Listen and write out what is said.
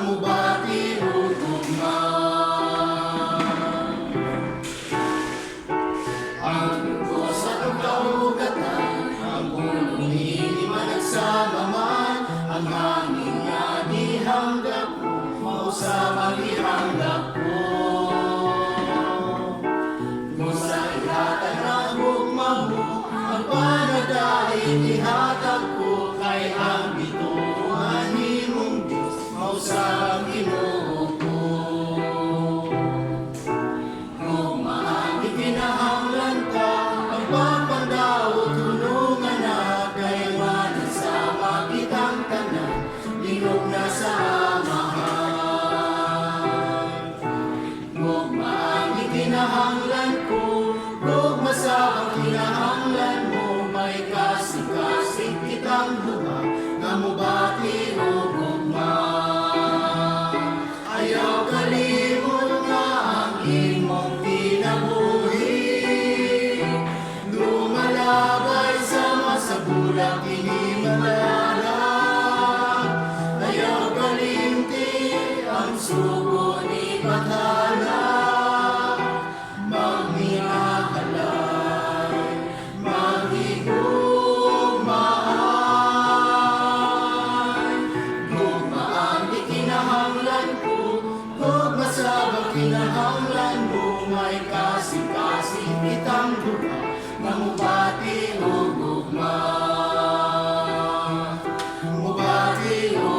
mubati ug gugma. Ang Diyos sa pagkaugatan, ang pulong hindi man nagsama man, ang hangin nga dihanggap ko, mausa magihanggap ko. Musa ihatag ang gugma mo, ang panadaig ihatag ko, kay ang bituhan nimong Diyos, mausa ang Ginoo ko. Gugma ang ikinahanglan ka, ang pagpandaot tulungan na, kay manasama kitang tanan, linog na sa amahan. Gugma ang ikinahanglan ko, gugma sa kinahanglan mo, may kasing-kasing kitang duha, nga mubati o gugma. Ayaw kalimot nga ang imong kinabuhi, lumalabay sa masabulak inimalarag. Ayaw kalimti ang sugo ni Bathala, magminahalay, maghigugmaan. Gugma ang ikinahanglan ko, gugma sa kinahanglan mo, may kasing-kasing kitang duha, nga mubati o gugma. Mubati o